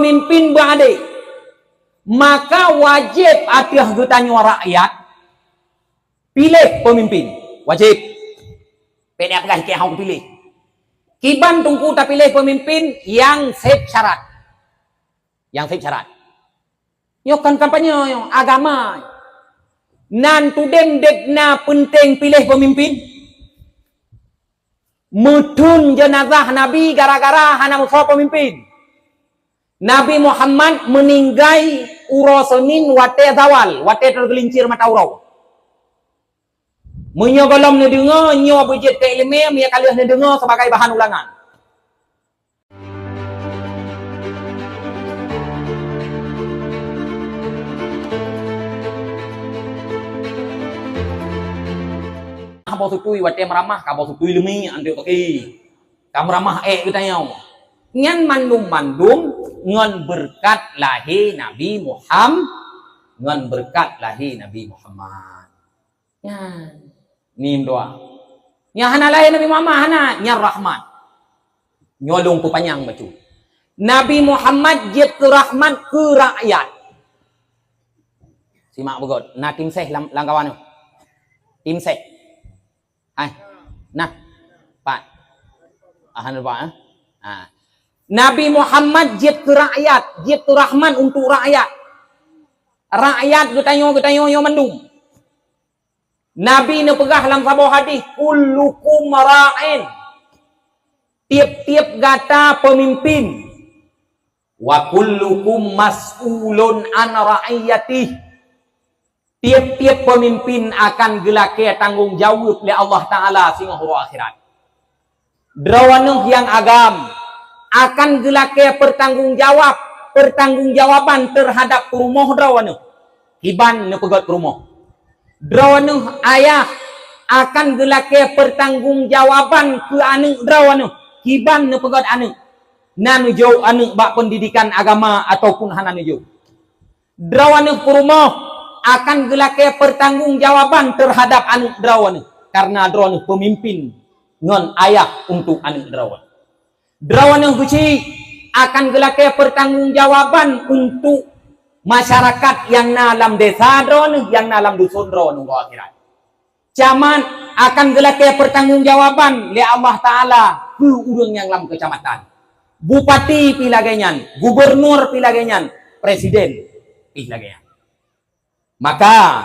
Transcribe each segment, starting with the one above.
pemimpin beradil, maka wajib atas getanya rakyat pilih pemimpin. Wajib. Penek agak ke hang pilih. Kiban tungku tak pilih pemimpin yang set syarat. Yang set syarat. Yo kan kampanye yo agama. Nan tudeng dekna penting pilih pemimpin. Mutun jenazah Nabi gara-gara hana musuh pemimpin. Nabi Muhammad meninggai urosenin wate zawal, wate tergelincir mata urau. Menyogolam ni dengar, nyo bujit ke ilmu, dia kalih ni dengar sebagai bahan ulangan. Kau sutui wate meramah, kau sutui lemi antiu toki. Kamu ramah kita nyau. Ngan mandum-mandum ngan berkat lahir Nabi Muhammad, ngan berkat lahir Nabi Muhammad. Ya, ni doa. Nya hana lahir Nabi Muhammad hana nya rahmat. Nyolong panjang bacu. Nabi Muhammad jid ke rahmat ke rakyat. Simak begot. Nah tim seh langkawan tu. Tim seh. Hai. Nah. Pak. Ahan apa? Nabi Muhammad jid ke rakyat, jid ke rahman untuk rakyat. Rakyat getanyo yo mendung. Nabi ne pegah dalam sebuah hadis, kullukum ra'in. Tiap-tiap gata pemimpin. Wa kullukum mas'ulun an ra'iyatih. Tiap-tiap pemimpin akan gelake tanggung jawab oleh Allah Ta'ala sehingga huruf akhirat. Drawanuh yang agam akan gelake pertanggungjawaban terhadap rumah drawanuh. Hiban ne pegot rumah. Drawanuh ayah akan gelake pertanggungjawaban ke anak drawanuh. Hiban ne pegot anak. Nanu jauh anak bak pendidikan agama ataupun hana jauh. Drawanuh rumah akan gelake pertanggungjawaban terhadap anak drawanuh. Karena drawanuh pemimpin ngon ayah untuk anak drawan. Drawanuh guci akan gelake pertanggungjawaban untuk masyarakat yang dalam desa drawanuh, yang dalam dusun drawanuh ke akhirat. Camat akan gelake pertanggungjawaban oleh Allah Ta'ala ke urang yang dalam kecamatan. Bupati pilagenyan, gubernur pilagenyan, presiden pilagenyan. Maka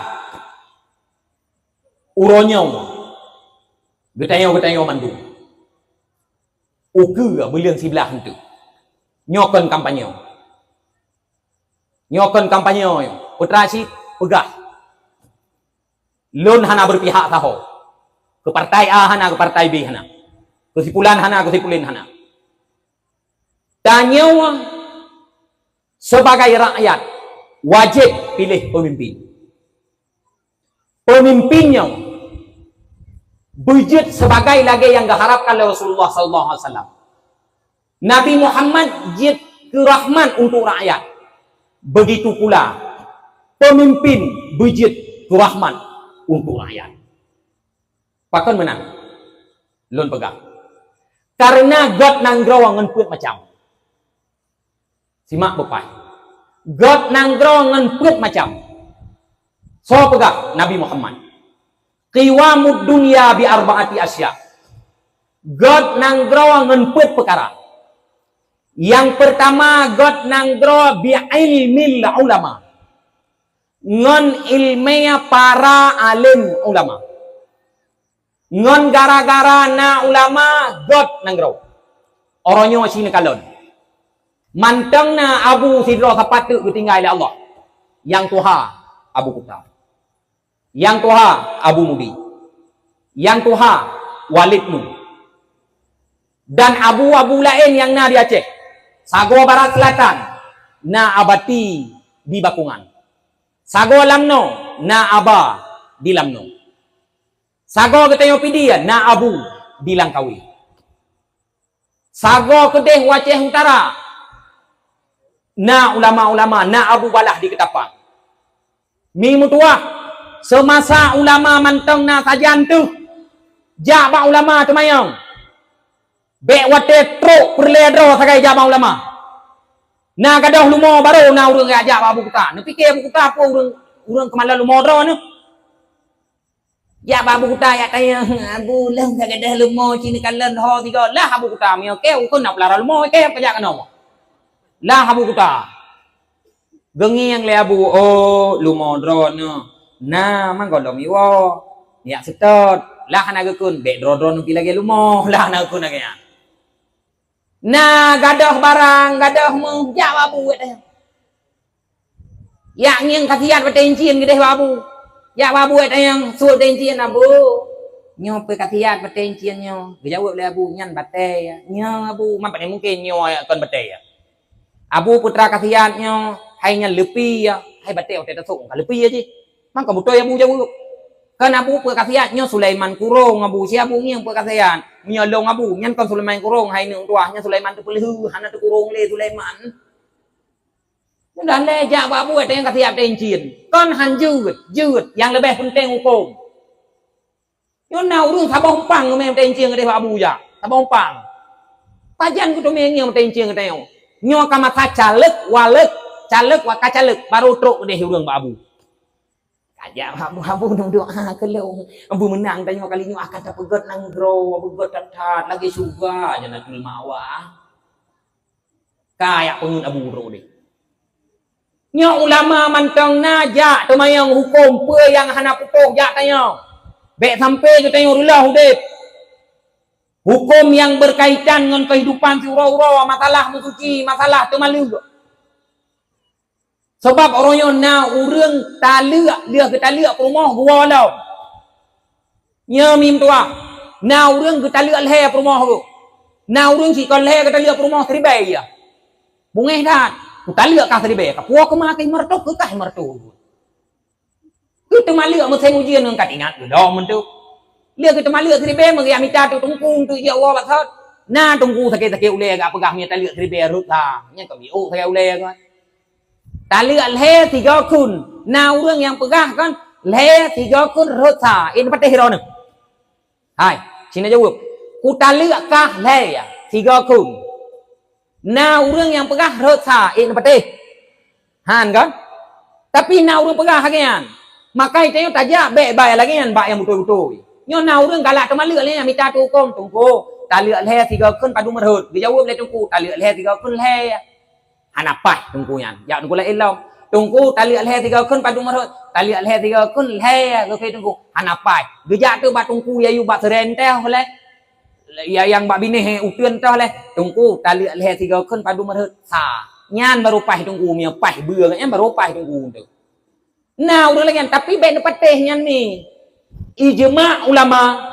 uronyo getanyo mandung. Uke belian sebelah itu. Nyokon kampanye. Nyokon kampanye. Putra si pegah. Lon hana berpihak tahu. Ke partai A hana, ke partai B hana. Kesimpulan hana, kesimpulan hana. Tanya sebagai rakyat wajib pilih pemimpin. Pemimpinnya bujud sebagai lagi yang diharapkan oleh Rasulullah sallallahu alaihi wasallam. Nabi Muhammad jid ke rahman untuk rakyat. Begitu pula pemimpin bujud ke rahman untuk rakyat. Pakon menang. Lon pegang. Karena God nang ngan put macam. Simak bepai. God nang ngan put macam. So pegang Nabi Muhammad. Qiwamud dunya bi arba'ati asya. God nang ngempet perkara. Yang pertama God nang bi ilmil ulama. Ngon ilmiah para alim ulama. Ngon gara-gara na ulama God nang Oronyo sini kalon. Mantang na Abu Sidro sapatu ketinggal oleh Allah. Yang Tuha Abu Kutab. Yang Tuha Abu Mudi. Yang Tuha Walid Nun. Dan abu-abu lain yang na di Aceh. Sago Barat Selatan na abati di Bakungan. Sago Lamno na aba di Lamno. Sago Getayo Pidian na abu di Langkawi. Sago Kedeh Waceh Utara na ulama-ulama na abu balah di Ketapang. Mi mutuah semasa ulama mantang na sajan tu jaba ulama temayang be wate truk perledro sagai jaba ulama Na gadah lumo baru na urang ajak abu kita. Nu fikir abu kita apa urang kemala lumo dro nu. Ya abu kita ya tanya abu lang gadah lumo cini kalan ho tiga lah abu kita mi ke ukun nak lara lumo ke pajak kano. Lah abu kita. Gengi yang le abu oh lumo dro nu. Na man ko lo mi wo. Ya setot lah kana gekun be dro nu lagi lumo lah na gekun lagi. Na gadah barang gadah mu ya abu we ya nghiêng kasihan petencin gede babu ya babu ada yang suruh tencin abu nyo pe kasihan petencin nyo jawab le abu nyan bate ya nyo abu man pada mungkin nyo kon bate ya abu putra kasihan nyo hay nyan lepi ya hay bate ote tasuk ka lepi aja man ka butoy abu jawab kan abu pe kasihan nyo Sulaiman kurung abu si abu nghiêng pe kasihan nyo long abu nyan kon Sulaiman kurung hay nung tua nyan Sulaiman tu pelhu hana tu kurung le Sulaiman dan le jak babu ada yang kasihan tencin kon han jut yang lebih penting hukum yo nau urung sabong pang mem tencin ke babu ya sabong pang pajan ku tu meng yang tencin ke teo nyo kamata caleg wa kacalek baru truk deh urang babu ajak babu nang doa ke lo babu menang tanya kali nyo akan dapat nang gro begot tat lagi suga janatul mawah kayak pengun abu ro deh nyo ulama mantang najak temayang hukum pe yang hana pupuk jak tanya bek sampai ke tanya rulah hudip hukum yang berkaitan dengan kehidupan si ura-ura masalah musuci masalah temalu sebab orangnya na urang talak dia ke talak rumah gua lau nya mim tua na urang ke talak le rumah tu na urang si kon le ke talak rumah seribai ya bungeh dah talak kah tadi ka puak ke makai mertuk ke kah mertuk kita malik meseng ujian dengan kat ingat dah mentu dia kita malik tadi be magi amita tu tungkung tu ya Allah batat na tungku sakit ule agak pegah nya talak tadi be rut lah nya ka biu sakit ule kan talak le 3 kun na urang yang pegah kan le 3 kun rut sa in patih ro nu hai sini jawab ku talak kah le ya 3 kun na urang yang pegah rotsa in patih han kan tapi na urang pegah hagian makai tanya tajak be bai lagi kan ba yang betul-betul nyo na urang galak temalak le minta tukung tunggu talak le 3 kun padu merhut dia jawab le tunggu talak le 3 kun le han apa tunggu yan ya tunggu le ilom tunggu talak le 3 kun padu merhut talak le 3 kun le okey tunggu han apa dia tu ba tunggu ya yu ba seren teh le ya yang bak bini upian tah leh tungku tali leh 3 kun padu merhut sa nyan baru pah tungku mia pah beur kan baru pah tungku tu nah udah lagi tapi ben pateh nyan ni ijma ulama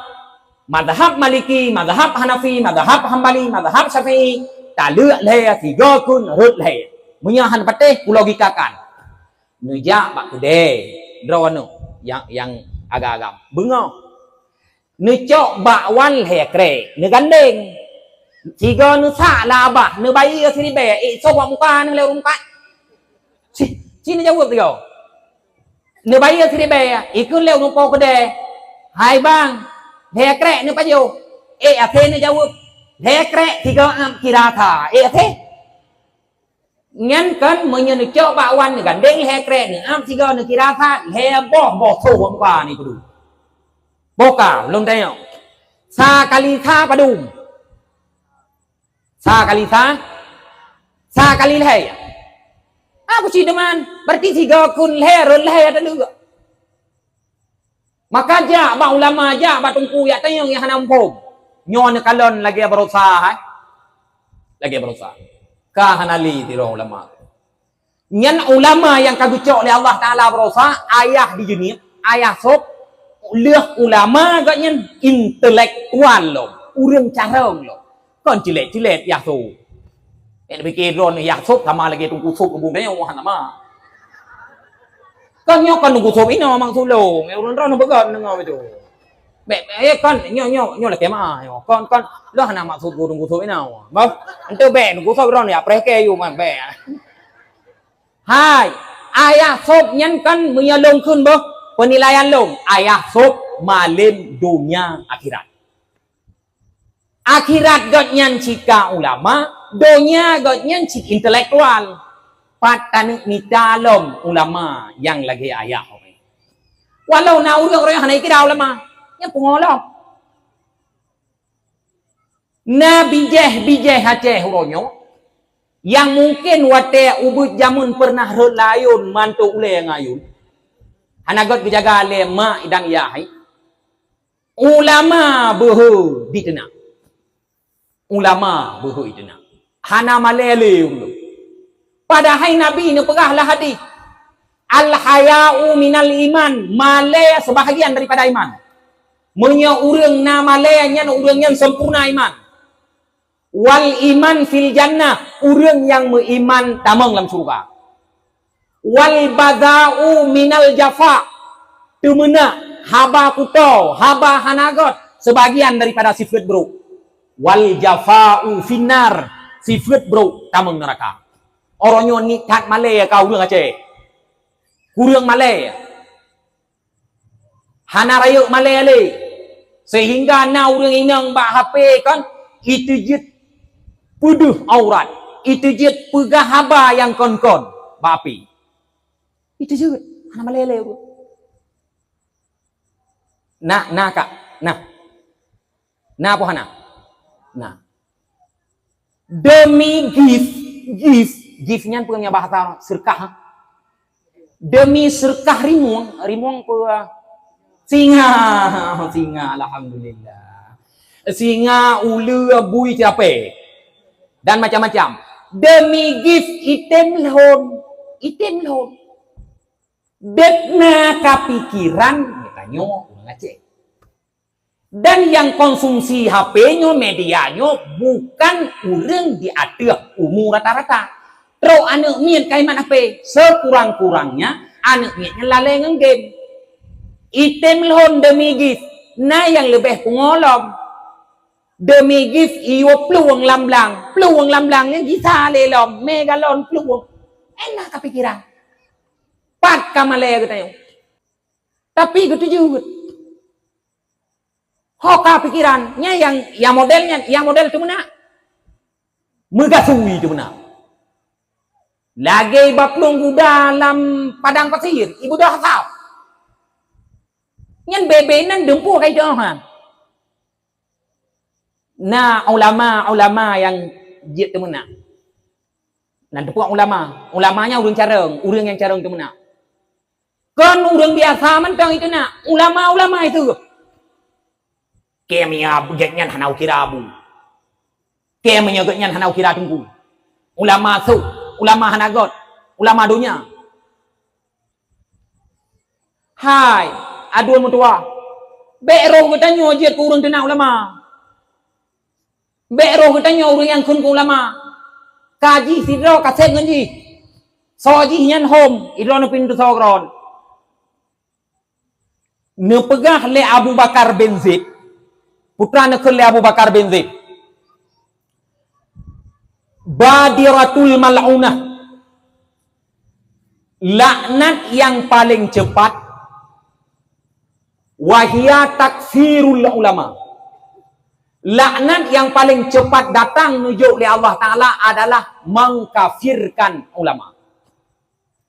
mazhab maliki mazhab hanafi mazhab hambali mazhab syafi'i tali leh 3 kun rut leh munya han pateh kulogikakan nujak bak kude drawanu yang agak-agak bengok nu cok bakwan hekre nu gandeng tiga nu sa labah nu bayi ke sini be sok muka nu lewat muka sini jawab tiga nu bayi ke sini be ikut lewat muka kede hai bang hekre nu pajo ate nu jawab hekre tiga am kirata ate ngan kan menye nu cok bakwan nu gandeng hekre nu am tiga nu kirata he boh so muka ni kudu boka belum tanya sa kali tha padum sa kali le aku sih deman berarti 3 kun le rul le ada juga maka ja ba ulama ja ba tungku ya tanya yang hanam pom nyon kalon lagi berusaha lagi berusaha ka hanali tiro ulama nyan ulama yang kagucok oleh Allah taala berusaha ayah di junib ayah sop lược ulama gak nyen intelektual lo urang carong lo kon cilet ya so en pikir ron ya sop sama lagi tunggu sop bu me wahan nama kon nyo kon tunggu sop ino mang sulo urang ron begon ngo itu be kon nyo la kema kon lo hana maksud ku tunggu sop ino ba ente be tunggu sop ron ya preke yu man be hai ayah sop nyen kan menyalong kun bo penilaian long ayah sop malim dunia akhirat got nyan cika ulama Donya gotnya cik intelektual. Patani ni dalam ulama yang lagi ayah. Walau na orang hanai kira ulama, yang pengolok. Na bijeh haceh huronyo, yang mungkin wate ubud jamun pernah relayun mantu ule ngayun. Hanagot berjaga le mak dan yahai. Ulama behu ditena. Ulama behu ditena. Hana malele ulu. Padahal Nabi ni pegahlah hadis. Al-haya'u minal iman. Malaya sebahagian daripada iman. Menya urang na malaya nyan urang yang sempurna iman. Wal iman fil jannah. Urang yang beriman tamang dalam surga. Wal bada'u minal jafa. Temena haba kuto, haba hanagot. Sebahagian daripada sifat buruk. Wal jafa'u finnar. Sifat buruk tamang neraka. Orangnya nikat malaya kau urang Aceh. Kurang malaya. Hana rayuk malaya le. Sehingga na urang inang bak HP kan itu jit puduh aurat. Itu jit pegah haba yang kon-kon bak api. Itu jit hana malaya le. Nah kak, nah. Nah apa hana? Nah. Demi gift-nya punya bahasa serkah. Demi serkah rimuang pun singa alhamdulillah. Singa ulu bui cape dan macam-macam. Demi gift item lon. Dekna kapikiran katanya orang Aceh. Dan yang konsumsi HP-nya, medianya bukan orang di atas umur rata-rata. Terus anak mian kaiman HP. Sekurang-kurangnya anak miannya lalai dengan game. Item lon demi gift. Nah yang lebih pengolom. Demi gift iyo peluang lamblang. Peluang lamblang yang kita lelom. Megalon peluang. Enak kepikiran. Pat kamalaya katanya. Tapi gitu juga. Hoka pikirannya yang model itu mana? Megasui itu mana? Lagi baplung dalam padang pasir, ibu dah tahu. Yang bebenan dempu kayak doang. Nah, ulama yang jit itu mana? Nah, dempu ulamanya urang yang careng itu mana? Kan urang biasa mentang itu nak, ulama itu. Kemia begetnya hanau kirabu. Kemia begetnya hanau kira tunggu. Ulama su, ulama hanagot, ulama dunia. Hai, aduan mutua. Be'roh katanya jet kurang tenang ulama. Be'roh katanya orang yang kun ulama. Kaji sidro kaset ngaji. Soji nyan hom, idron pintu sogron. Nepegah le Abu Bakar bin Zaid. Putra nekele Abu Bakar bin Zaid. Badiratul mal'unah. Laknat yang paling cepat. Wahia takfirul ulama. Laknat yang paling cepat datang menuju oleh Allah Ta'ala adalah mengkafirkan ulama.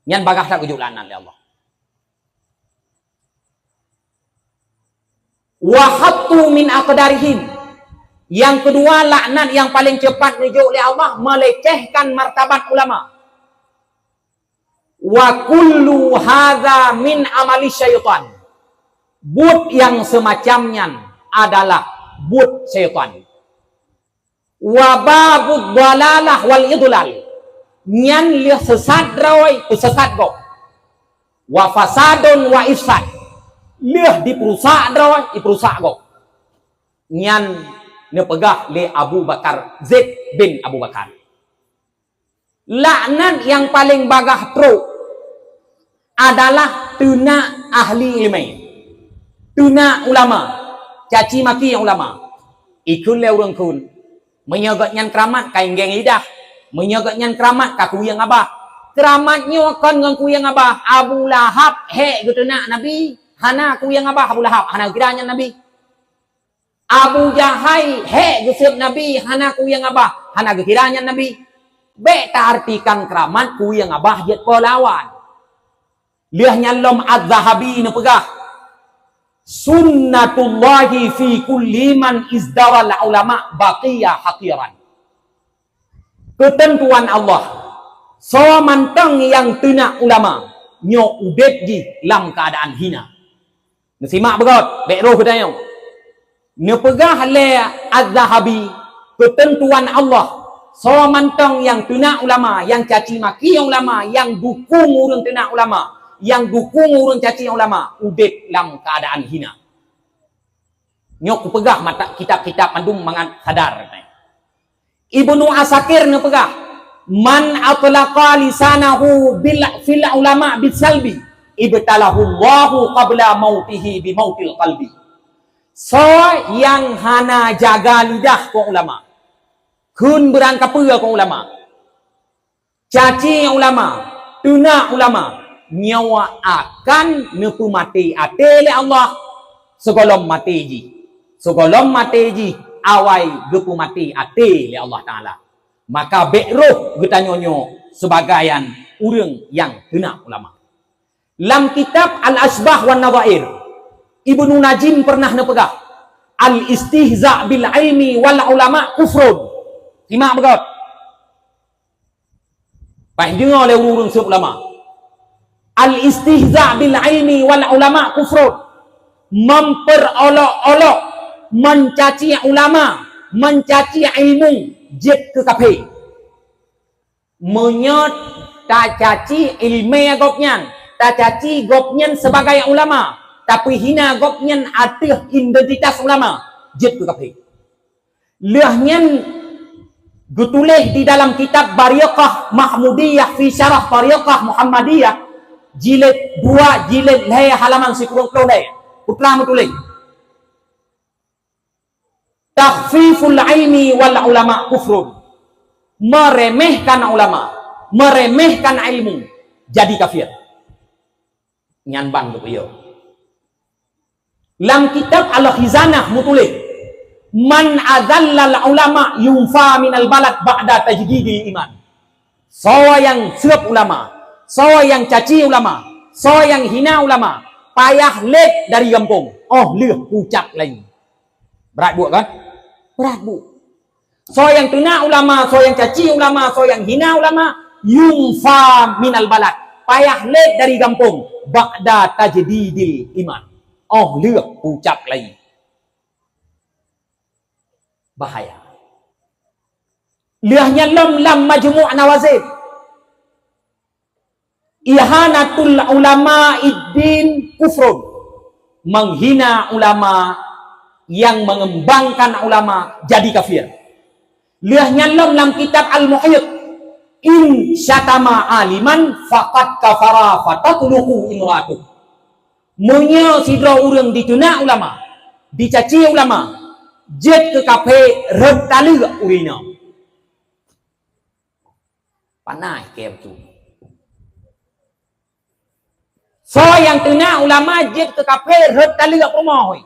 Yang bagah tak ujuk laknat oleh Allah. Wahattu min aqdarihim. Yang kedua, laknat yang paling cepat menuju oleh Allah melecehkan martabat ulama. Wa kullu hadza min amali syaitan. But yang semacamnya adalah but syaitan. Wa babud dalalah wal idlal. Nyan li sesat rawai tu sesat go. Wa fasadun wa ifsad. Lih diperusak rawai diperusak go. Nyan nepegah le Abu Bakar Zaid bin Abu Bakar. Laknat yang paling bagah pro adalah tuna ahli ilmu. Tuna ulama, caci maki yang ulama. Ikun le urang kun. Menyogot nyan keramat kain geng lidah. Menyogot nyan keramat kaku yang abah. Keramatnya kan ngangku yang abah. Abu Lahab he gitu nak Nabi. Hana ku yang abah Abu Lahab. Hana kiranya Nabi. Abu Jahal gesep Nabi hana ku yang abah, hana gekiranya Nabi. Beta artikan keramat ku yang abah jet pelawan. Liahnya lom az-zahabi na pegah. Sunnatullahi fi kulli man izdawal ulama baqiya haqiran. Ketentuan Allah. So mantang yang tena ulama nyo udet ji lam keadaan hina. Nasimak begot, bek roh kedayong. Nepegah le az-zahabi ketentuan Allah. So mantang yang tena ulama, yang caci maki ulama, yang dukung urang tena ulama, yang dukung urang caci ulama, udet lam keadaan hina. Nyok pegah mata kitab-kitab mandum mangan sadar. Ibnu Asakir nepegah man atlaqa lisanahu fil ulama bisalbi ibtalahu Allahu qabla mautihi bi mautil qalbi. So yang hana jaga lidah ko ulama, kun berangkap pega ko ulama, caci ulama, tuna ulama, nyawa akan nepu mati ate le Allah segolom mati ji, segolom mati ji awai gepu mati ate le Allah Ta'ala. Maka bekroh getanyonyo sebagaian urang yang kena ulama. Lam kitab Al-Asbah wan Nadhair, Ibnu Najim pernah nepegah al-istihza bil ilmi wal ulama kufrun. Simak begot. Baik dengar oleh urang sub ulama. Al-istihza bil ilmi wal ulama kufrun. Memperolok-olok, mencaci ulama, mencaci ilmu, jet ke kafir. Menyot tak caci ilmu gopnyan, tak caci gopnyan sebagai ulama, tapi hina gopnyan atih identitas ulama, jet ke kafir. Liahnya ditulis di dalam kitab Bariqah Mahmudiyah fi Syarah Bariqah Muhammadiyah jilid 2 jilid halaman 10 Putlah menulis takhfiful ilmi wal ulama kufrun. Meremehkan ulama, meremehkan ilmu, jadi kafir. Nyanban begitu. Dalam kitab Al-Khizanah mutulis man adzallal ulama yunfa minal balad ba'da tajdidi iman. Sawa yang serap ulama, sawa yang caci ulama, sawa yang hina ulama, payah lek dari kampung. Oh, leh ucap lagi. Berat buat kan? Berat bu. So yang tena ulama, so yang caci ulama, so yang hina ulama, yunfa minal balad. Payah lek dari kampung. Ba'da tajdidil iman. Oh, leh ucap lagi. Bahaya. Liahnya lam majmu' nawazib. Ihanatul ulama iddin kufrun. Menghina ulama, yang mengembangkan ulama jadi kafir. Liahnya lam kitab Al-Muhyidd. In syatama aliman faqad kafara fatatluhu imra'atuh. Munya sidra urang dituna ulama, dicaci ulama, jet ke kafe rentali urina. Panai kem tu. So yang tena ulama jet ke kafe rentali rumah hoi.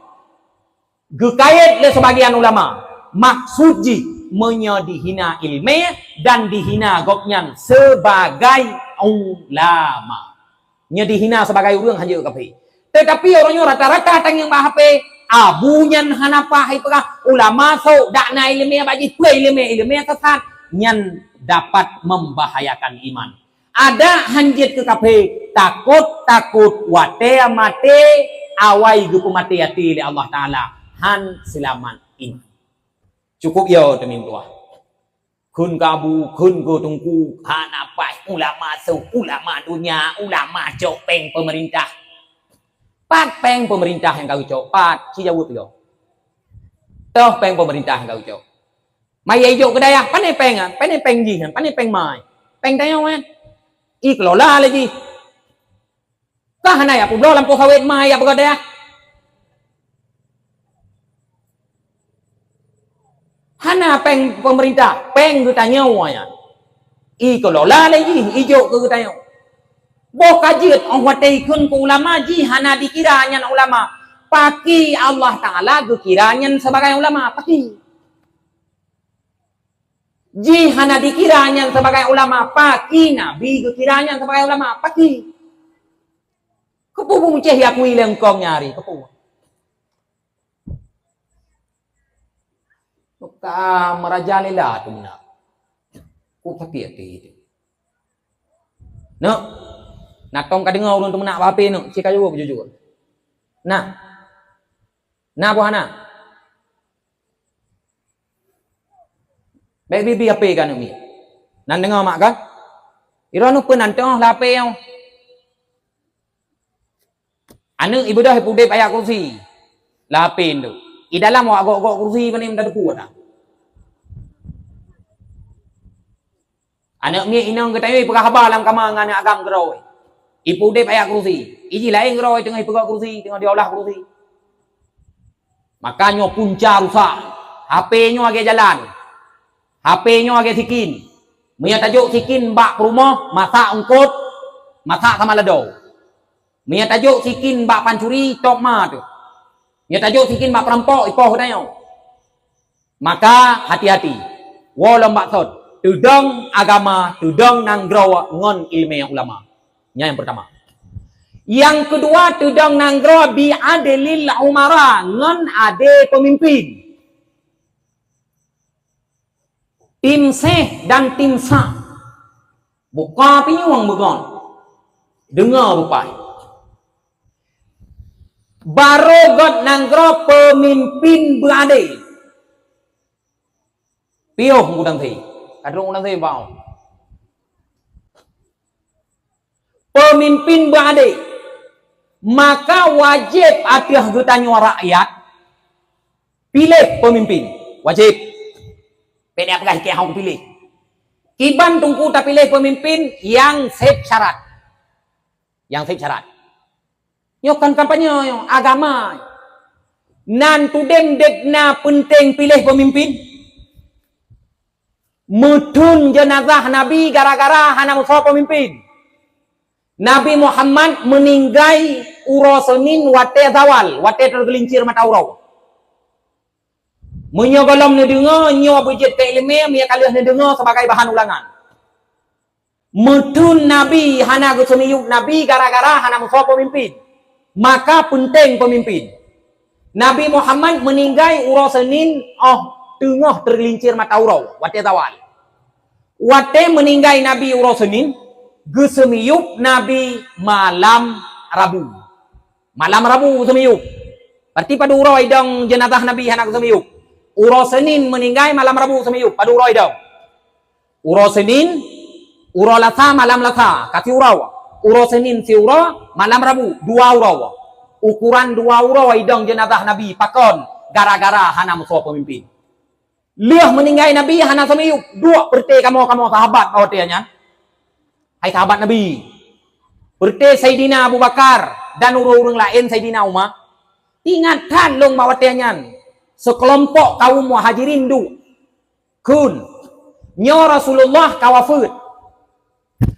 Gekait le sebagian ulama. Maksud ji menya dihina ilmiah dan dihina gopnyan sebagai ulama. Nya dihina sebagai urang hanya kafe. Tetapi orangnya rata-rata tang yang bahape abunyan hanapa hai pegah ulama so dak na ilmiah bagi kuai ilmiah sesat nyan dapat membahayakan iman. Ada hanjit ke kafe takut wate mate awai gupu mate ati li Allah Taala han selamat iman. Cukup ya temin tua. Kun kabu kun go tungku hanapa ulama so ulama dunia ulama copeng pemerintah. Pat peng pemerintah yang kau cok pat si jawab yo. Toh peng pemerintah yang kau cok. Mai ayo kedai ah pandai peng ji kan pandai peng mai. Peng tanya kan. I kelola lagi. Kah hanai apa belum lampu kawet mai apa kedai ah. Hana peng pemerintah peng kita nyawa ya. I kelola lagi ijo ke kita. Boh kajiat orang watai kun ku ulama ji hana dikira hanya ulama Paki Allah Ta'ala dikiranya sebagai ulama. Paki. Jihana dikiranya sebagai ulama. Paki. Nabi dikiranya sebagai ulama. Paki. Kepu mucih yakui lengkong nyari. Kepu. Ka merajalilah tu nak. Ku tapi itu. No. Nak tong ka dengar urang tu nak apa no? Cik kayu jujur. Nah. Nah buhana. Baik bibi apa kan umi? Nan dengar mak kan? Iranu pun nanti lape yang. Anu ibu dah pudai payah kursi. Lapin tu. I dalam awak gok kursi kan ni dah kuat dah. Anak mi inang kata pergi khabar dalam kamar dengan agam geroi. Ibu dia payah kursi. Iji lain geroi tengah ibu kursi, tengah diolah kursi. Makanya punca rusak. HP-nya lagi jalan. HP-nya lagi sikin. Mia tajuk sikin bak rumah, masak ungkut, masak sama ledau. Mia tajuk sikin bak pancuri, tok ma tu. Mia tajuk sikin bak perampok, ipoh dayo. Maka hati-hati. Walau maksud, tudong agama, tudong nanggro ngon ilmu ulama. Yang pertama. Yang kedua, tudong nanggro bi adilil umara, ngon ade pemimpin. Tim seh dan tim sah. Buka pinyuang bukan. Dengar bukai. Barogot nanggro pemimpin beradil. Piuh ngudang thi. Kadang ngudang thi bau. Pemimpin beradil. Maka wajib atas getanya rakyat pilih pemimpin. Wajib. Pena apa ke hang pilih. Kiban tungku tak pilih pemimpin yang set syarat. Yang set syarat. Yo kan kampanye yo agama. Nan tudem dekna penting pilih pemimpin. Mutun jenazah Nabi gara-gara hana musuh pemimpin. Nabi Muhammad meninggai urosenin wate zawal, wate tergelincir mata urau. Menyogolam ni dengar, nyo bujit ke ilmu, dia kalih ni dengar sebagai bahan ulangan. Mutun Nabi hana gusumiyuk Nabi gara-gara hana musuh pemimpin. Maka penting pemimpin. Nabi Muhammad meninggai urosenin tengah tergelincir mata urau, wate zawal. Wate meninggai Nabi urosenin, gesemiyuk Nabi malam Rabu. Malam Rabu gesemiyuk. Berarti pada uroi dong jenazah Nabi hana gesemiyuk. Uro Senin meninggal malam Rabu gesemiyuk. Pada uroi dong. Uro Senin, uro Lasa malam Lasa. Kasih urau. Uro Senin si uro malam Rabu. 2 urau. Ukuran 2 uroi dong jenazah Nabi pakon gara-gara hana musuh pemimpin. Liah meninggal Nabi hana semiyuk. 2 perti kamu sahabat bawa tianya. Hai sahabat Nabi. Berti Sayyidina Abu Bakar dan urang-urang lain Sayyidina Umar. Ingatan long mawatianyan. Sekelompok kaum muhajirin du. Kun. Nyo Rasulullah kawafud.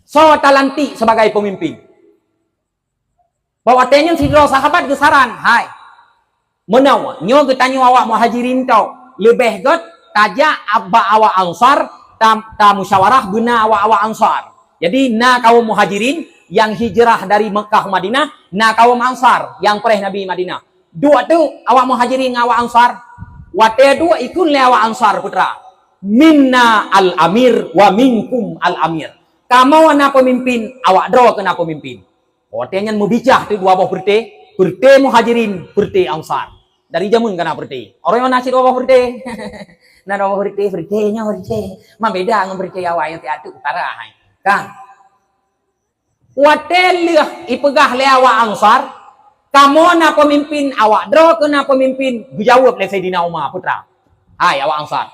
So talanti sebagai pemimpin. Bawatianyan sidro sahabat gesaran. Hai. Menawa. Nyo getanya awak muhajirin tau. Lebih got. Tajak abba awak ansar. Ta musyawarah guna awak-awak ansar. Jadi, na kaum muhajirin yang hijrah dari Mekah Madinah, na kaum ansar yang pereh Nabi Madinah. 2 tu awak muhajirin awak ansar. Wate 2 ikun le awak ansar putra. Minna al-amir wa minkum al-amir. Kamu na pemimpin, awak dro kena pemimpin. Wate nyan mubicah tu 2 buah berte, berte muhajirin, berte ansar. Dari jamun kena berte. Orang yang nasi 2 buah berte. Na 2 buah berte, bertenya berte. Ma beda dengan berte awak yang tiatu utara hai. Kan? Watelih ipegah le awak ansar, kamu na pemimpin awak dro kena pemimpin, dijawab le Sayyidina Umar putra. Hai awak ansar.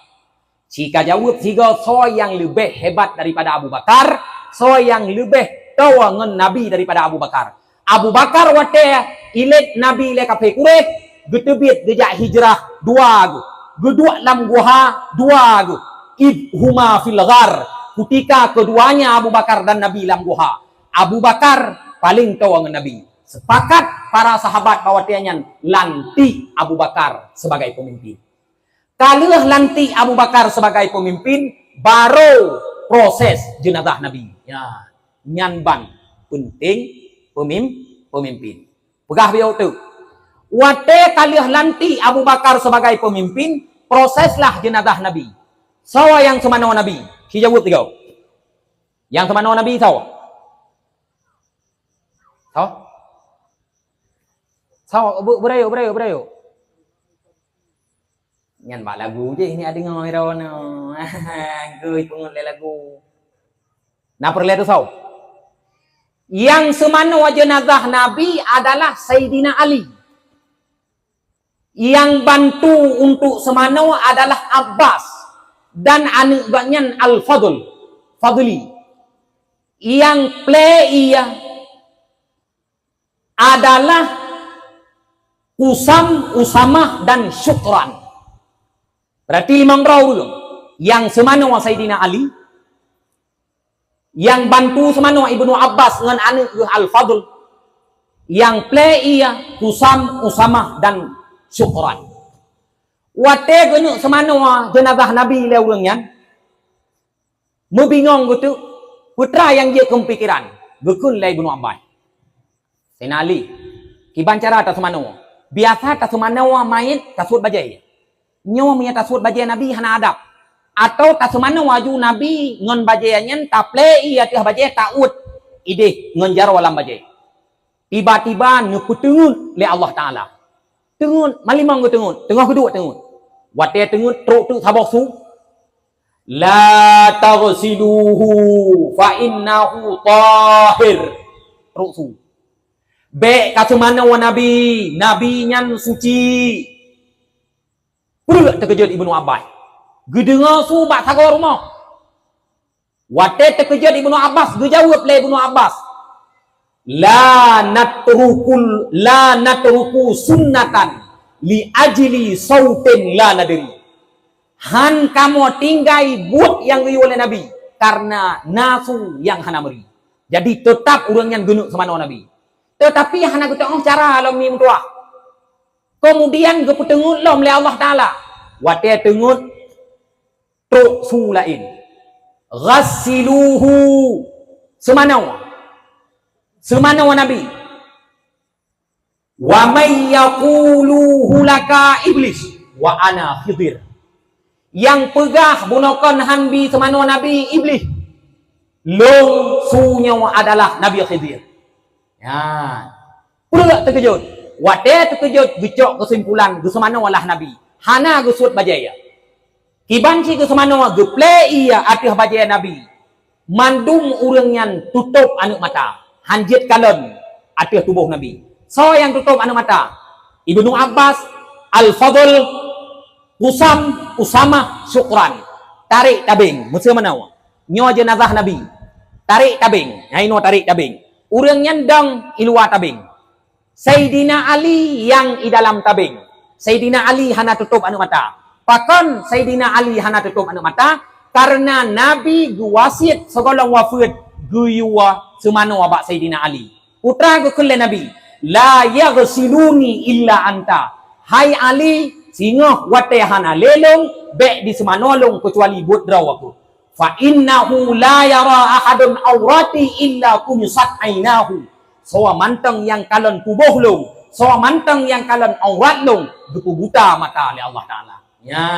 Jika jawab tiga so yang lebih hebat daripada Abu Bakar, so yang lebih tahu ngen Nabi daripada Abu Bakar. Abu Bakar wate ilet Nabi le kafe Quraisy, getebit gejak hijrah 2 gu. Gedua lam guha 2 gu. Idhuma fil ghar. Ketika keduanya Abu Bakar dan Nabi lam guha. Abu Bakar paling tahu dengan Nabi. Sepakat para sahabat bahwa tianya lantik Abu Bakar sebagai pemimpin. Kalau lantik Abu Bakar sebagai pemimpin, baru proses jenazah Nabi. Ya, nyanban penting pemimpin. Pegah beliau tu. Wate kalau lantik Abu Bakar sebagai pemimpin, proseslah jenazah Nabi. Sawa yang semana Nabi. Kijawab tiga. Yang semana Nabi sawa. Sawa, berayo. Nyan bak lagu je ni ada ngoi rono. Goi pungut le lagu. Nah perle tu saw. Yang semana jenazah Nabi adalah Sayyidina Ali. Yang bantu untuk semana adalah Abbas dan anaknya Fadli. Yang play adalah Usamah dan Syukran. Berarti 5 orang dulu. Yang semana Sayyidina Ali, yang bantu semana Ibnu Abbas dengan anak Al-Fadl, yang play Usamah dan Syukran. Wate genu semana jenazah Nabi le urangnya. Membingung gitu. Putra yang dia kepikiran, gekun le Ibnu Abbas. Sayyidina Ali, kiban cara atas semana. Biasa atas semana main tasud bajai. Nyawa punya tasud bajai Nabi hana adab. Atau tak semana waju Nabi ngon bajaiannya tak play atih bajai tak ud ide ngon jar walam bajai. Tiba-tiba nyukutungun le Allah Taala. Tengun malimang go tengun, tengah kedua tengun. Wate tengun truk tu sabok su. La taghsiluhu fa innahu tahir. Truk su. Be ka semana wa Nabi nyan suci. Perlu terkejut Ibnu Abbas. Gedengar su bak sagor rumah. Wate terkejut Ibnu Abbas, gejawab le Ibnu Abbas. La natruku sunnatan li ajli sautin la nadri. Han kamu tinggai buat yang diu oleh Nabi karena nasu yang hana meri. Jadi tetap urang yang gunuk semana Nabi. Tetapi hana gutong cara alam ni mutuah. Kemudian gepetengut lom oleh Allah Taala. Wate tengut truk su lain. Ghassiluhu semana Nabi. Wa may yaquluhu laka iblis wa ana Khidir. Yang pegah bunokan hanbi semana Nabi iblis. Long sunya adalah Nabi Khidir. Ya. Perlu tak terkejut? Wate terkejut gecok kesimpulan ge semana walah Nabi. Hana gusut bajaya. Kibanci ge semana ge play ia atih bajaya Nabi. Mandum urangnya tutup anu mata. Hanjit kalon atih tubuh Nabi. So yang tutup anu mata. Ibnu Abbas, Al-Fadl, Usamah, Syukran. Tarik tabing. Musa mana? Nyo jenazah Nabi. Tarik tabing. Haino tarik tabing. Urangnya dang iluar tabing. Sayyidina Ali yang di dalam tabing. Sayyidina Ali hana tutup anu mata. Pakon Sayyidina Ali hana tutup anu mata karena Nabi guwasit segala wafat guyuwa semana wabak Sayyidina Ali. Putra gukul Nabi, la yaghsiluni illa anta. Hai Ali, singoh wate hana lelong be di semanolong kecuali budraw aku. Fa innahu la yara ahadun awrati illa kumsat ainahu. Sawa mantang yang kalon kubuh long, sawa mantang yang kalon aurat long, beku buta mata oleh Allah Taala. Ya,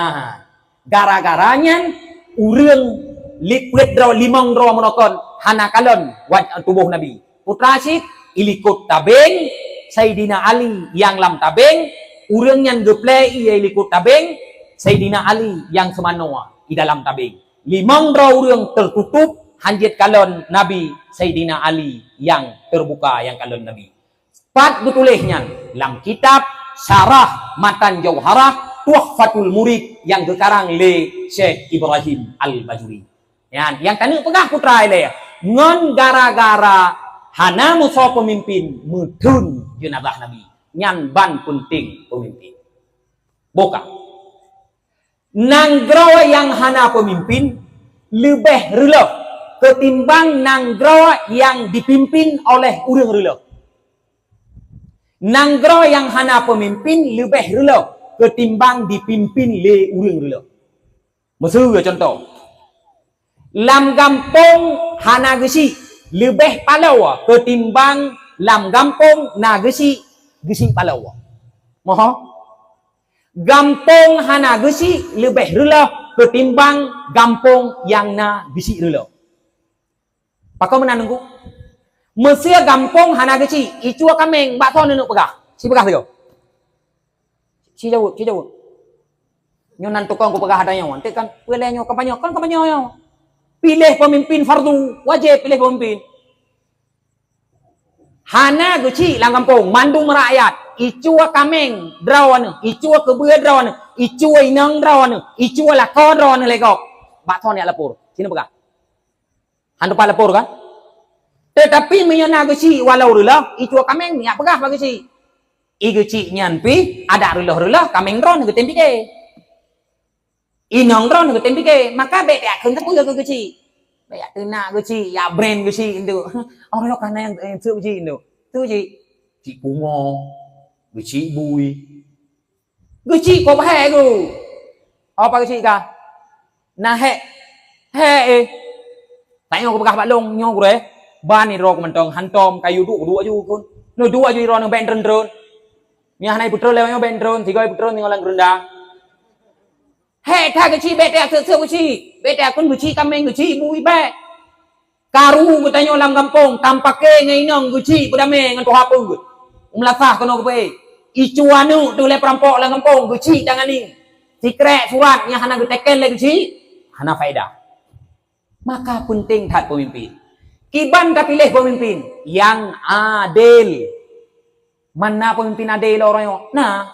gara-garanya urang liquid draw limang draw monokon hana kalon tubuh Nabi. Putra Syed ilikut tabeng, Sayyidina Ali yang lam tabeng, urang yang geplay ia ilikut tabeng, Sayyidina Ali yang semanoa di dalam tabeng. Limang draw urang tertutup hanjit kalon Nabi Sayyidina Ali yang terbuka yang kalon Nabi. Pat betulihnya dalam kitab Syarah Matan Jauharah Tuhfatul Murid yang gekarang le Syekh Ibrahim Al-Bajuri. Yang tanya pegah putra ile ngon gara-gara hana muso pemimpin mudun jenazah Nabi. Nyan ban penting pemimpin. Boka. Nanggrawa yang hana pemimpin lebih relok ketimbang nanggrawa yang dipimpin oleh urang relok. Nanggro yang hana pemimpin lebih rela ketimbang dipimpin le urang rela. Mesra contoh. Lam kampung hana gesi lebih palau ketimbang lam kampung na gesi palau. Moho. Gampung hana gesi lebih rela ketimbang gampung yang na gesi rela. Pakau menanungku. Mesia gampung hana gesi icua kameng bak thon nunuk pegah. Si pegah tu. Si jauh. Nyo nan tukang ku pegah adanya wan. Tekan pelenyo kampanyo yo. Pilih pemimpin fardu, wajib pilih pemimpin. Hana geci lang kampung, mandung merakyat. Icua kameng drawan, icua kebue drawan, icua inang drawan, icua lakor drawan legok. Bak thon ya lapor. Sini pegah. Han depan lapor kan? Tetapi menyana geci walau rela, icua kameng nyak pegah bagi geci. I geci nyan pi ada rela kameng dron ke tempike. Inang dron ke tempike, maka be dak keun tapu ke geci. Be ya tena geci, ya brand geci itu. Orang kana yang tu geci itu. Tu geci. Ci pungo, geci bui. Geci ko bahe ku. Apa geci ka? Nah he tanya ko pegah balong nyo ku re. Ban ni rok mentong hantom kayu dua ju kun. No dua ju ron ben dron. Nya hanai putra lewanyo ben dron, tiga putra ningolang rendang. Hei tha geci bete se geci. Bete kun geci kameng geci bui be. Karu ku tanyo lam kampung tampake ngainong geci bedame ngan to hapu. Umlasah kono ku pe. Icuanu tu le perampok lam kampung geci dangani. Sikrek surat nya hana geteken le geci. Hana faedah. Maka penting tat pemimpin. Kiban dah pilih pemimpin yang adil. Mana pemimpin adil orang yang? Nah.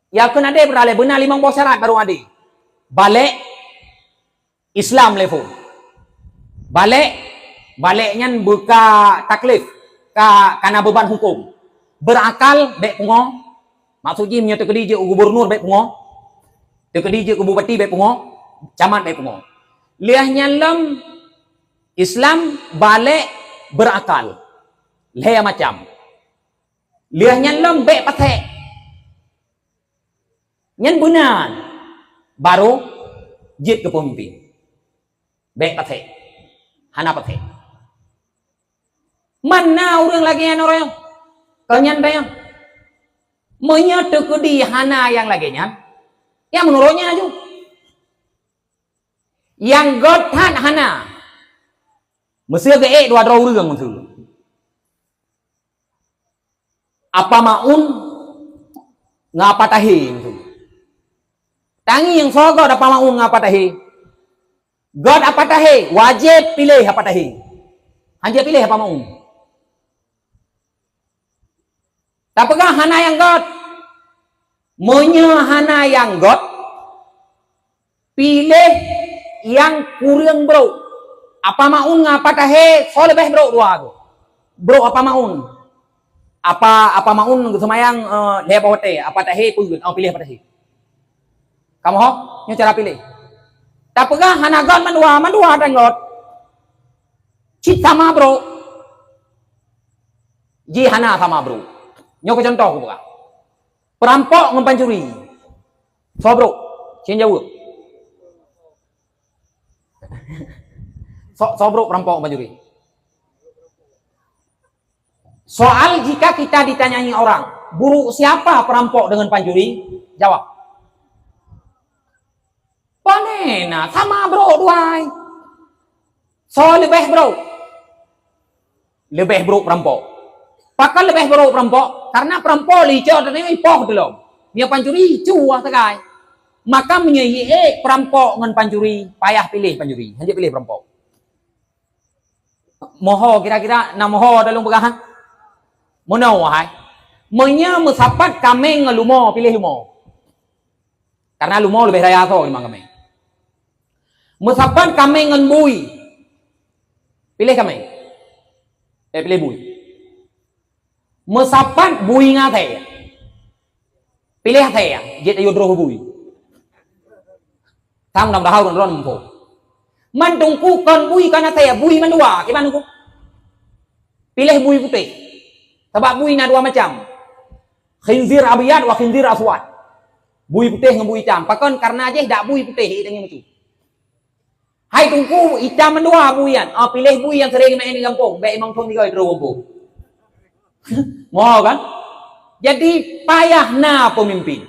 Ya kena adil beralih. Benar 5 syarat baru adil. Balik. Islam level. Baliknya buka taklif. Karena beban hukum. Berakal, baik pungo. Maksudnya menyatu kedi je gubernur baik pungo. Kedi je bupati baik pungo. Camat baik pungo. Liahnya lem Islam balik berakal. Leh macam. Liahnya lembek patek. Nyan benar. Baru jid ke pemimpin. Bek patek. Hana patek. Mana orang lagi yang orang? Kanyan bayang. Menyatu ke di hana yang laginya. Yang menurutnya aja. Yang godhan hana. Mesti ke dua orang mesti. Apa maun ngapa tahi mesti. Tangi yang sogo apa maun ngapa tahi. God apa tahi, wajib pilih apa tahi. Hanya pilih apa maun. Tapakah hana yang God? Monya hana yang God. Pilih yang kurang bro. Apa maun ngapa tahe so lebih bro dua aku. Bro apa maun? Apa maun semayang lepote apa tahe pun pilih apa tahe. Kamu ho nyo cara pilih. Tapakah hana God mandua dan God. Cit sama bro. Ji hana sama bro. Nyo ke contoh aku buka. Perampok ngepancuri. So bro, sini jauh. Sobrok perampok pencuri. Soal jika kita ditanyai orang, buruk siapa perampok dengan pencuri? Jawab. Panena sama bro duai. So lebih bro. Lebih bro perampok. Pakal lebih bro perampok karena perampok licor dan ini poh belum. Dia pencuri cuah tegai. Maka menyai perampok dengan pencuri, payah pilih pencuri, hanya pilih perampok. Moho kira-kira na moho dalam pegahan. Mono wahai. Menya mesapat kameng lumo pilih lumo. Karena lumo lebih raya so memang kameng. Mesapat kameng ngan bui. Pilih kameng. Pilih bui. Mesapat bui ngate. Pilih hate ya. Jet ayo droh bui. Tang dam dahau ron mpo. Man tungku kon bui kana saya bui man dua, gimana ku? Pilih bui putih. Sebab bui ada dua macam. Khinzir abyad wa khinzir aswad. Bui putih dengan bui hitam. Pakon karena aja dak bui putih dengan macam. Hai tungku hitam mendua buian. Pilih bui yang sering main di kampung. Baik imam thong 3 terus kampung. Mau kan? Jadi payah na pemimpin.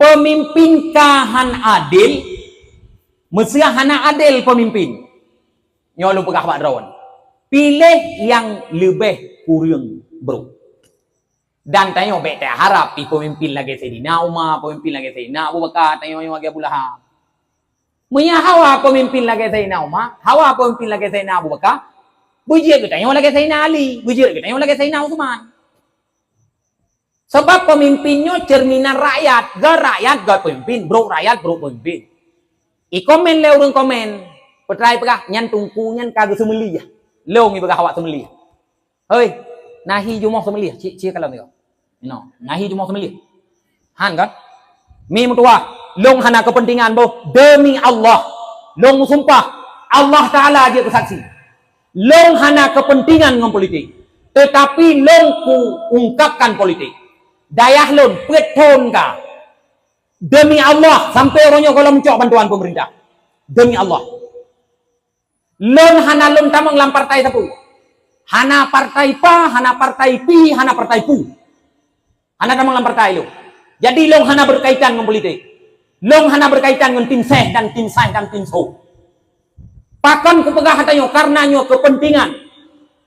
Pemimpin kahan adil. Mesti hana adil pemimpin. Nyolong pegah bak drawan. Pilih yang lebih kurang bro. Dan tanya baik tak harap pemimpin lagi Sayyidina Umar, pemimpin lagi Sayyidina Abu Bakar, tanya lagi Abu Lahab. Munya hawa pemimpin lagi Sayyidina Umar, hawa pemimpin lagi Sayyidina Abu Bakar. Bujir ke tanya lagi Sayyidina Ali, bujir ke tanya lagi Sayyidina Utsman. Sebab pemimpinnya cerminan rakyat, rakyat pemimpin, bro rakyat bro pemimpin. Komen le urang komen, petrai pegah nyan tungku nyan kagak semeli ya. Long ni pegah awak semeli. Hei, nahi jumoh semeli, cik kalau tengok. No, nahi jumoh semeli. Han kan? Mi mutua, long hana kepentingan boh demi Allah. Long sumpah Allah Taala dia kesaksi. Long hana kepentingan ngom politik. Tetapi long ku ungkapkan politik. Dayah long peton ka. Demi Allah sampai orangnya kalau mencok bantuan pemerintah. Demi Allah. Long hana long tamang lam partai sapu. Hana partai pa, hana partai pi, hana partai pu. Hana tamang lam partai lo. Jadi long hana berkaitan dengan politik. Long hana berkaitan dengan tim seh dan tim sah dan tim so. Pakan ku pegah hatanyo karena nyo kepentingan.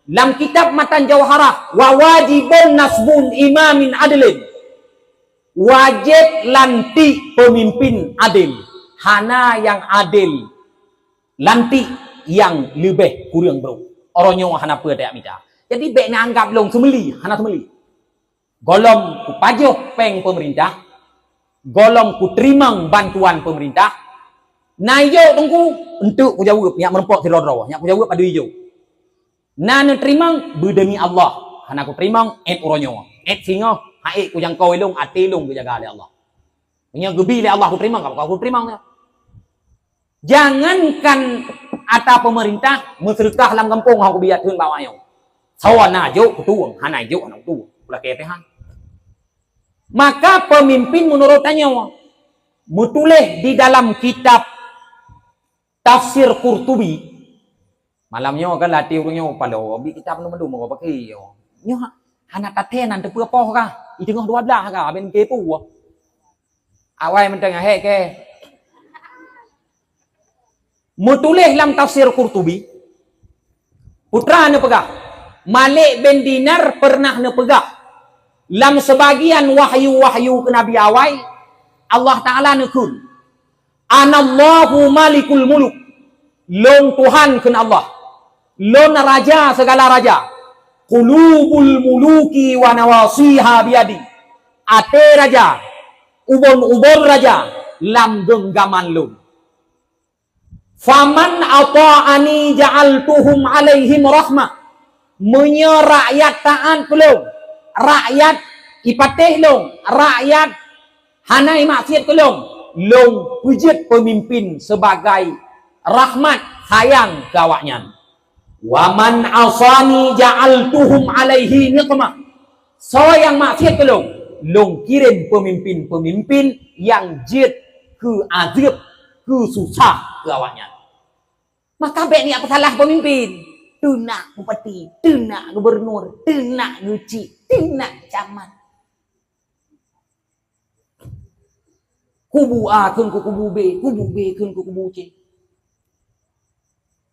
Lam kitab Matan Jawharah wa wajibun nasbun imamin adilin. Wajib lantik pemimpin adil. Hana yang adil. Lantik yang lebih kurang bro. Orangnya hana apa tak minta. Jadi baik nak anggap long semeli, hana semeli. Golong ku pajuh peng pemerintah. Golong ku terima bantuan pemerintah. Nayo tunggu untuk ku jawab yang merempok di rodro, yang ku jawab pada hijau. Nana terima berdemi Allah. Hana ku terima orangnya. Singa haik ku jangkau elong atilung ku jaga oleh Allah. Punya gebi oleh Allah ku terima kau ku terima. Jangankan ata pemerintah menserkah dalam kampung aku biar tuan bawa yo. Sawan najo kutuang, hana jo anak tu. Ulah ketehan. Maka pemimpin menurutannya mutulis di dalam kitab Tafsir Qurtubi. Malamnya kan latih urangnya palo bi kitab nomor 2 mau pakai yo. Nyo hana tatenan te peupoh kah? I tengah 12 kah ben kepu. Awai men tengah he ke. Mutulis dalam Tafsir Qurtubi. Putra ne pegah. Malik bin Dinar pernah ne pegah. Dalam sebagian wahyu-wahyu ke Nabi awai, Allah Ta'ala nekun. Anallahu malikul muluk. Long Tuhan ken Allah. Long raja segala raja. Qulubul muluki wa nawasiha biadi. Ate raja. Ubon-ubon raja. Lam genggaman long. Faman ata'ani ja'altuhum alaihim rahmah. Menye rakyat taat kelong. Rakyat ipatih long. Rakyat hanai maksiat kelong. Long pujit pemimpin sebagai rahmat sayang gawaknya. Waman asani ja'altuhum alaihi niqmah. So yang maksiat kelong. Long kirim pemimpin-pemimpin yang jid ke azab, ke susah gawaknya. Maka baik ni apa salah pemimpin? Tunak bupati, tunak gubernur, tunak guci, tunak camat. Kubu A kun ku kubu B kun ku kubu C.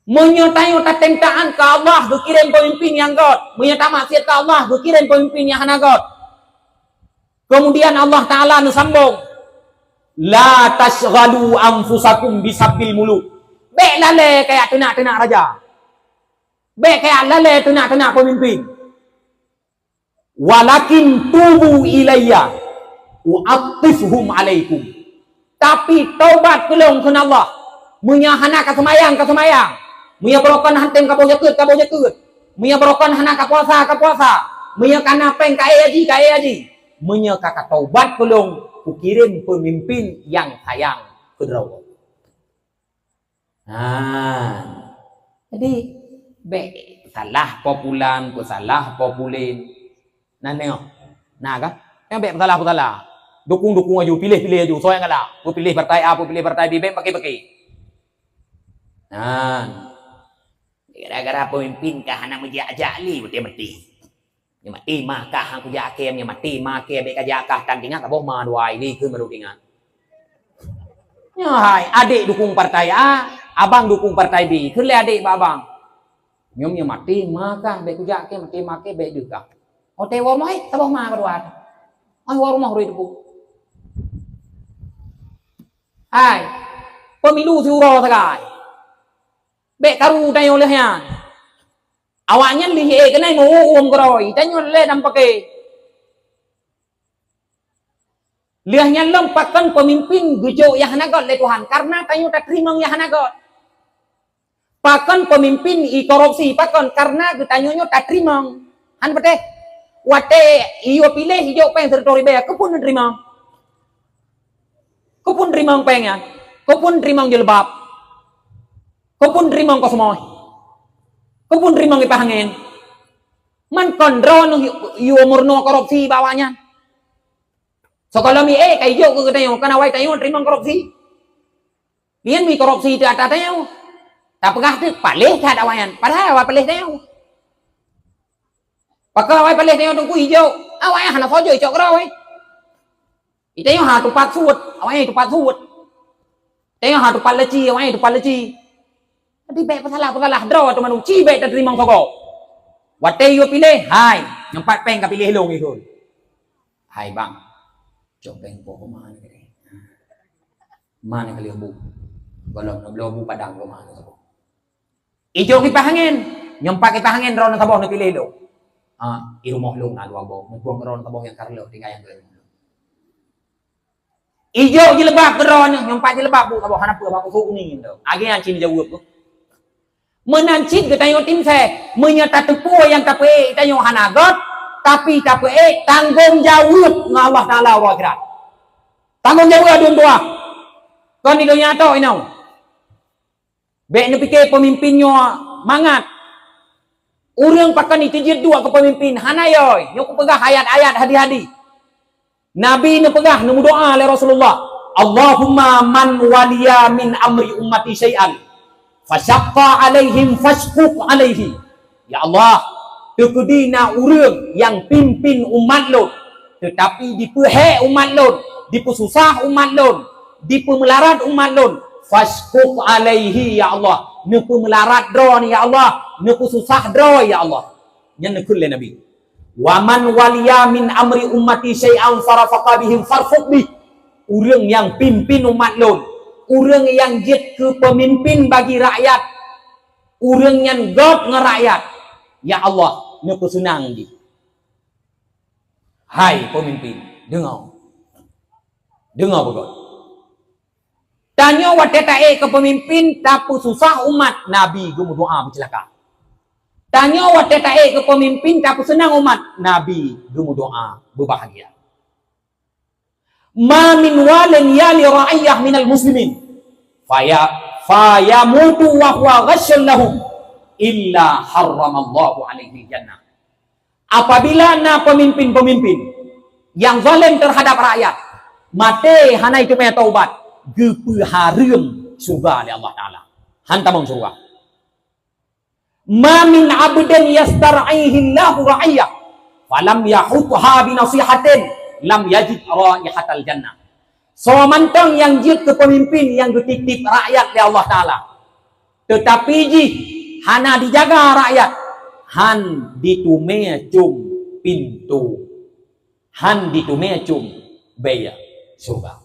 Menyertai tentaan ke Allah berkirim pemimpin yang God. Menyertai maksiat ke Allah berkirim pemimpin yang hana God. Kemudian Allah Ta'ala sambung. La tashghalu anfusakum bisabbil muluk. Baik lale kayak tenak-tenak raja. Baik kayak lale tenak-tenak pemimpin. Walakin tubu ilayya u'attifhum alaikum. Tapi taubat kelong ke Allah. Munya hana ka semayang. Munya berokan hantem ka bojakut. Munya berokan hana ka puasa. Munya kana peng ka haji. Munya ka taubat kelong ku kirim pemimpin yang sayang ke Allah. Jadi baik salah populan, salah populin. Nah tengok. Nah kan? Yang baik salah. Dukung aja, pilih aja. So yang kalah. Aku pilih partai A, aku pilih partai B, pakai. Nah. Gara-gara pemimpin kah nak menjak-jak li, dia mati. Dia mati makah aku jak kem, dia mati make baik kajakah tan tinggal ka boh ma duai ni keun baru tinggal. Ya hai, adik dukung partai A, abang dukung partai B. Keun le adik ba abang. Nyom dia mati makah baik ku jak kem, mati make baik juga. Hotel war mai, ta boh ma baruan. Ai war rumah hurui depu. Hai, pemilu siuro sakai. Bek karu tayo lehan. Awaknya lihi kenai mau geroi, tayo le nampake. Liahnya lompakan pemimpin gujo yang hanagot le Tuhan karena tayo tak terima yang hanagot. Pakan pemimpin i korupsi pakan karena tayo tak terima. Han pete. Wate iyo pilih hijau peng teritori be kepun terima. Kepun terima pengnya. Kepun terima jelbab. Kau pun terima kau semua. Kau pun terima kita hangin. Man kontrol yu murno korupsi bawanya. So kalau mi kayak jo ke tayo kana wai tayo terima korupsi. Lian mi korupsi ti ata tayo. Tak pegah tu palih ka dawayan. Padahal awak palih tayo. Pakal awak palih tayo tungku hijau. Awak hana sojo icok raw ai. Itayo ha tupat suut, awak tupat suut. Tayo ha tupat leci, awak tupat leci. Tadi baik pasalah draw tu manu ci baik tak terima soko. Wate yo pilih, hai, nyempat peng ka pilih long ikut. Hai bang. Cok peng po mana ni? Mana kali bu? Belum bu padang ko mana soko. Ijo kipas angin, nyempat kipas angin draw na taboh na pilih lo. Irumah long na luang bo, buang draw na taboh yang karlo tinggal yang ke. Ijo jilbab draw nyempat jilbab bu taboh hana apa aku ni tu. Agi yang cini jawab tu. Menancit ke tayo tim saya menyata tepu yang tape tayo hanagot tapi tape tanggung jawab ng Allah Taala wa akhirat. Tanggung jawab adun tua. Kon ni dunia to inau. Bek ne pikir pemimpinnya mangat. Urang pakan itu je dua ke pemimpin hanayoy. Yo ku pegah ayat-ayat hadi-hadi. Nabi ne pegah ne doa le Rasulullah. Allahumma man waliya min amri ummati syai'an. Fasyaqqa alaihim fasfuq alaihi. Ya Allah, tekudina urang yang pimpin umat lo tetapi dipehe umat lo, dipesusah umat lo, dipemelarat umat lo, fasfuq alaihi ya Allah. Nepu melarat dro ni ya Allah, nepu susah dro ya Allah. Yang nekul le Nabi. Wa man waliya min amri ummati syai'an farafaqa bihim farfuq bih. Urang yang pimpin umat lo, urang yang jid ke pemimpin bagi rakyat, urang yang god ngerakyat, ya Allah, neku senang di. Hai pemimpin, dengar begot. Tanya wateta ke pemimpin tapu susah umat, Nabi gumu doa bercelaka. Tanya wateta ke pemimpin tapu senang umat, Nabi gumu doa berbahagia. Ma min walin yali ra'iyah minal muslimin faya mutu wa huwa ghasyan lahum illa harramallahu alaihi jannah. Apabila na pemimpin-pemimpin yang zalim terhadap rakyat mate hana itu punya taubat geupeun hareum surga oleh Allah Taala. Hantamong surga. Ma min abdin yastar'ihi Allahu ra'iyah falam yahutha bi nasihatin lam yajid raihatal jannah. So mantong yang jid ke pemimpin yang dititip rakyat oleh Allah Taala. Tetapi ji hana dijaga rakyat, han ditume cum pintu. Han ditume cum beya surga.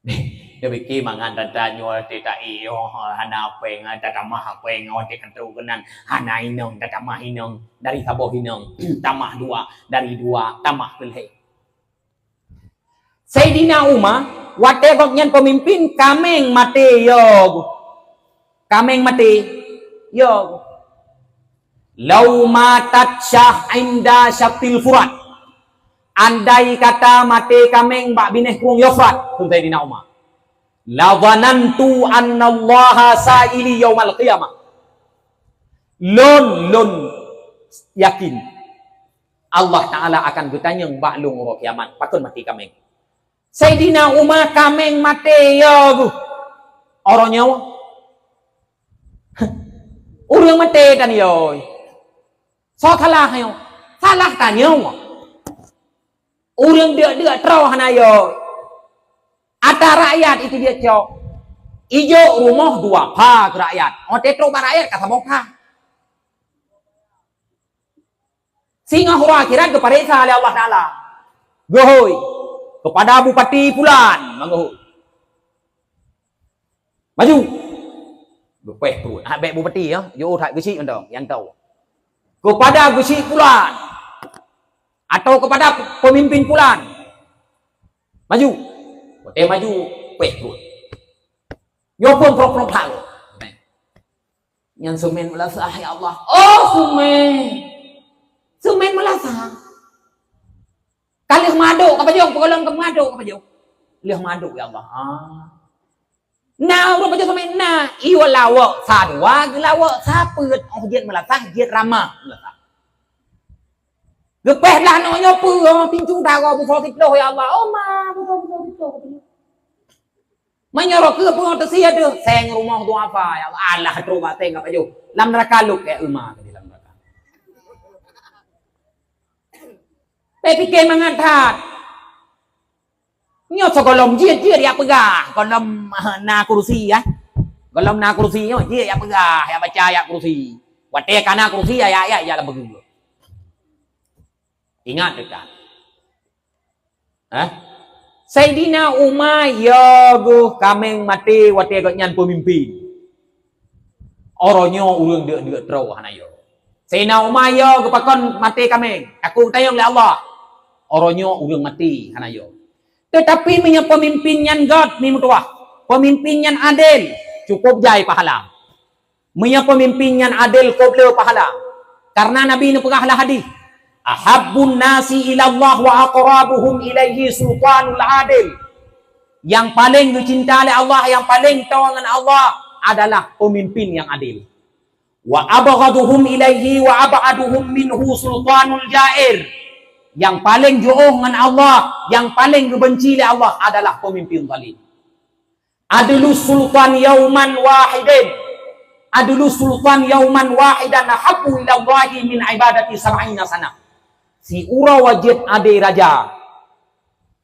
Dia fikir mangan tanya teta iyo hana peng tatamah peng ote kantu kenan hana inong tatamah inong dari taboh inong tamah dua dari dua tamah pelhe. Sayyidina Umar wate goknyan pemimpin kameng mati yo. Kameng mati yo. Lau matat syah inda syaktil furat. Andai kata mati kameng bak bineh kuang Yofrat tu Sayyidina Umar. La dhanantu anna Allah sa'ili yaumal qiyamah. lon yakin Allah Ta'ala akan bertanya baklung orang kiamat. Pakun mati kameng. Sayyidina Umar kameng mati ya bu. Orang nyawa. Orang mati kan ya. So kalah ya. Salah kan nyawa. Orang dia terau hana ya. Ada rakyat itu dia cok. Ijo rumah dua pa rakyat. Ote terau rakyat kata boka. Sehingga huruf akhirat kepada oleh Allah Ta'ala. Gohoi. Kepada bupati Pulan. Manggohoi. Maju. Bepeh perut. Habis bupati ya. Yo tak gesi anda. Yang tahu. Kepada gesi Pulan. Atau kepada pemimpin Pulan. Maju. Bupati maju. Peh perut. Yo pun pro-pro-pro. Yang sumen melasah ya Allah. Oh sumen. Sumen melasah. Kalih maduk apa jong pegolong ke maduk apa jong. Lih maduk ya Allah. Nah, apa jong sumen nah, iwa lawak sadwa gelawak sapet oh jiat melasah jiat ramah melasah. Gepeh lah namanya apa pincu daga buso kitlo ya Allah. Oh ma buso kitlo. Menyerok ke pun tersia tu seng rumah tu apa ya Allah. Allah tro bateng apa jong. Lam neraka luk ke umah. Pikir mengangkat. Nyo sekolom jiat ya pegah. Kolom na kursi ya. Kolom na kursi nyo jiat ya pegah. Ya baca ya kursi. Wate kana kursi ya lah begitu. Ingat dekat. Sayyidina Umar ya go kameng mati wate got nyan pemimpin. Orangnya urang dia terau hanayo. Sayyidina Umar ya go pakon mati kameng. Aku tayang oleh Allah. Orangnya urang mati hanayo. Tetapi punya pemimpin yang God ni mutuah. Pemimpin yang adil cukup jai pahala. Punya pemimpin yang adil kuble pahala. Karena Nabi ni pegahlah hadis. Ahabbun nasi ila Allah wa aqrabuhum ilaihi sultanul adil. Yang paling dicinta oleh Allah, yang paling tahu dengan Allah adalah pemimpin yang adil. Wa abghaduhum ilaihi wa ab'aduhum minhu sultanul jair. Yang paling jauh dengan Allah, yang paling dibenci oleh Allah adalah pemimpin zalim. Adlus sultan yauman wahidin. Adlus sultan yauman wahidan habbu ila Allahi min ibadati sab'ina sana. Si ura wajib ade raja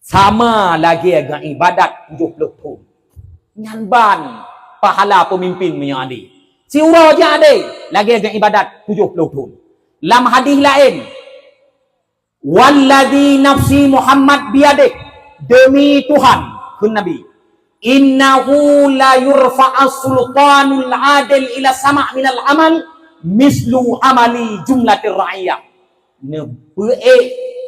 sama lagi dengan ibadat 70 tahun. Nyanban pahala pemimpin punya ade. Si ura wajib ade lagi dengan ibadat 70 tahun. Dalam hadis lain, walladzi nafsi Muhammad biyadik, demi Tuhan kun Nabi, innahu la yurfa'as sultanul adil ila sama' minal amal mislu amali jumlatir ra'iyah. Nebe'e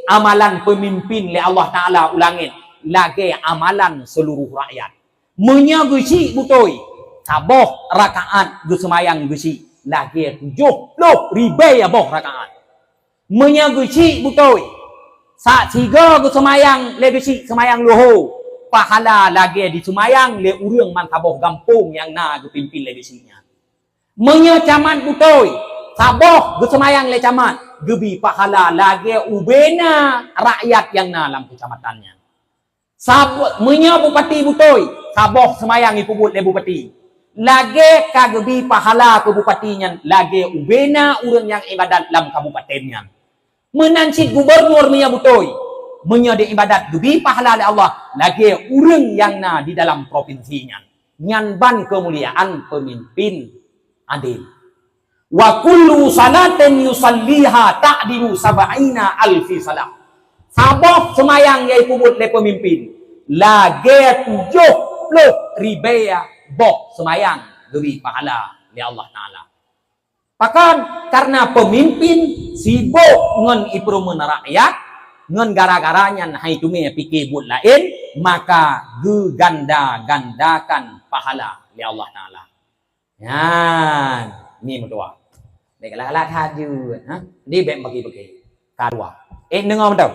amalan pemimpin le Allah Ta'ala ulangin lagi amalan seluruh rakyat. Menyagusi butoi saboh rakaat gesemayang gusi lagi 70 ribu aboh rakaat. Menyagusi butoi saat tiga gesemayang le gusi semayang loho pahala lagi di semayang le urang man saboh gampung yang na gepimpin le gusinya. Menyacamat butoi saboh gesemayang le camat gebi pahala lagi ubena rakyat yang dalam kecamatannya. Sabut menya bupati butoi saboh semayang ipubut le bupati. Lagi kagebi pahala ke bupatinya lagi ubena urang yang ibadat dalam kabupatennya. Menansit gubernur menya butoi menya di ibadat gebi pahala le Allah lagi urang yang na di dalam provinsinya. Nyanban kemuliaan pemimpin adil. Wa kullu salatin yusalliha ta'dilu sab'ina alfi salat. Saboh semayang yang kubut le pemimpin lagi 70 ribu boh semayang lebih pahala li Allah Ta'ala. Pakan karena pemimpin sibuk ngon iprumen rakyat ngon gara-garanya hai tume pikir buat lain maka gandakan pahala li Allah Ta'ala. Yan ni mutua. Baiklah lah haju, ha? Ni bem bagi-bagi. Karwa. Dengar betul?